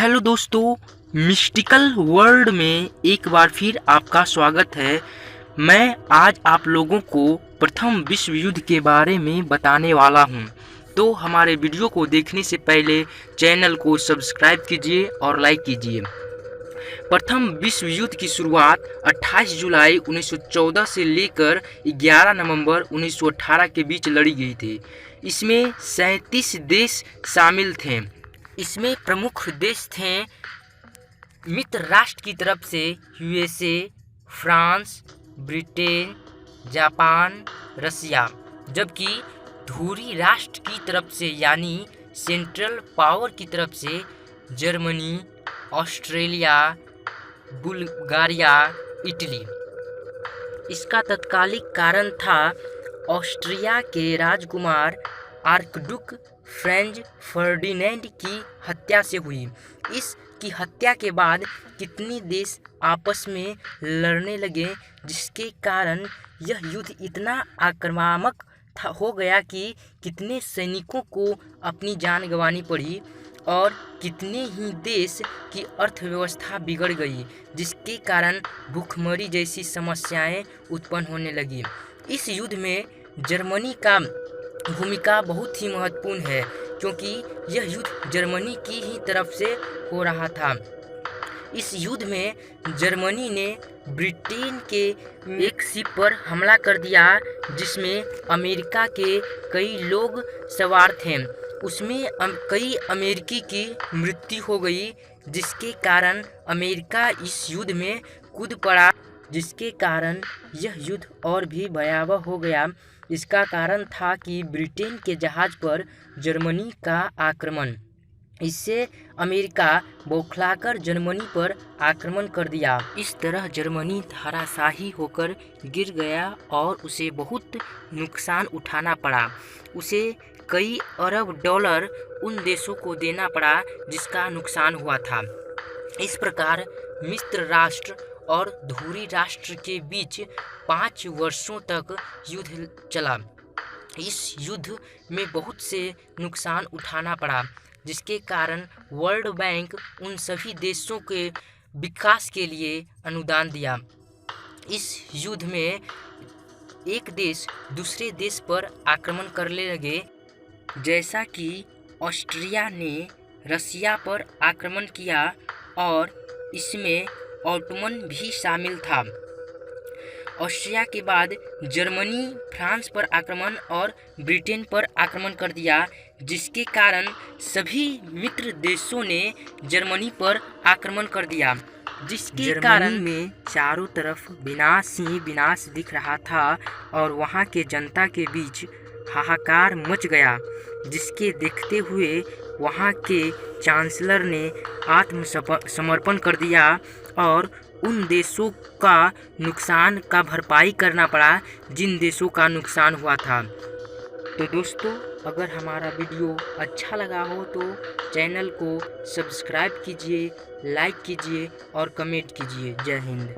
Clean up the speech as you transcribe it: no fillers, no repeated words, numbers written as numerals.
Hello दोस्तों, mystical world में एक बार फिर आपका स्वागत है। मैं आज आप लोगों को प्रथम विश्व युद्ध के बारे में बताने वाला हूं। तो हमारे वीडियो को देखने से पहले चैनल को सब्सक्राइब कीजिए और लाइक कीजिए। प्रथम विश्व युद्ध की शुरुआत 28 जुलाई 1914 से लेकर 11 नवंबर 1918 के बीच लड़ी गई थी। इसमें 37 देश शामिल थे। इसमें प्रमुख देश थे मित्र राष्ट्र की तरफ से यूएसए, फ्रांस, ब्रिटेन, जापान, रसिया, जबकि धुरी राष्ट्र की तरफ से यानी सेंट्रल पावर की तरफ से जर्मनी, ऑस्ट्रेलिया, बुल्गारिया, इटली। इसका तत्कालिक कारण था ऑस्ट्रिया के राजकुमार आर्कडुक फ्रेंज फर्डिनेंड की हत्या से हुई। इसकी हत्या के बाद कितने देश आपस में लड़ने लगे, जिसके कारण यह युद्ध इतना आक्रामक हो गया कि कितने सैनिकों को अपनी जान गंवानी पड़ी और कितने ही देश की अर्थव्यवस्था बिगड़ गई, जिसके कारण भूखमरी जैसी समस्याएं उत्पन्न होने लगी। इस युद्ध में जर्मनी का भूमिका बहुत ही महत्वपूर्ण है, क्योंकि यह युद्ध जर्मनी की ही तरफ से हो रहा था। इस युद्ध में जर्मनी ने ब्रिटेन के एक शिप पर हमला कर दिया, जिसमें अमेरिका के कई लोग सवार थे। उसमें कई अमेरिकी की मृत्यु हो गई, जिसके कारण अमेरिका इस युद्ध में कूद पड़ा, जिसके कारण यह युद्ध और भी भयावह हो गया। इसका कारण था कि ब्रिटेन के जहाज पर जर्मनी का आक्रमण। इससे अमेरिका बौखलाकर जर्मनी पर आक्रमण कर दिया। इस तरह जर्मनी धराशायी होकर गिर गया और उसे बहुत नुकसान उठाना पड़ा। उसे कई अरब डॉलर उन देशों को देना पड़ा जिसका नुकसान हुआ था। इस प्रकार मित्र राष्ट्र और धुरी राष्ट्र के बीच 5 वर्षों तक युद्ध चला। इस युद्ध में बहुत से नुकसान उठाना पड़ा, जिसके कारण वर्ल्ड बैंक उन सभी देशों के विकास के लिए अनुदान दिया। इस युद्ध में एक देश दूसरे देश पर आक्रमण करने लगे, जैसा कि ऑस्ट्रिया ने रसिया पर आक्रमण किया और इसमें ऑटोमन भी शामिल था। ऑस्ट्रिया के बाद जर्मनी फ्रांस पर आक्रमण और ब्रिटेन पर आक्रमण कर दिया, जिसके कारण सभी मित्र देशों ने जर्मनी पर आक्रमण कर दिया, जिसके कारण में चारों तरफ विनाश ही विनाश दिख रहा था और वहां के जनता के बीच हाहाकार मच गया। जिसके देखते हुए वहां के चांसलर ने आत्मसमर्पण कर दिया और उन देशों का नुकसान का भरपाई करना पड़ा जिन देशों का नुकसान हुआ था। तो दोस्तों, अगर हमारा वीडियो अच्छा लगा हो तो चैनल को सब्सक्राइब कीजिए, लाइक कीजिए और कमेंट कीजिए। जय हिंद।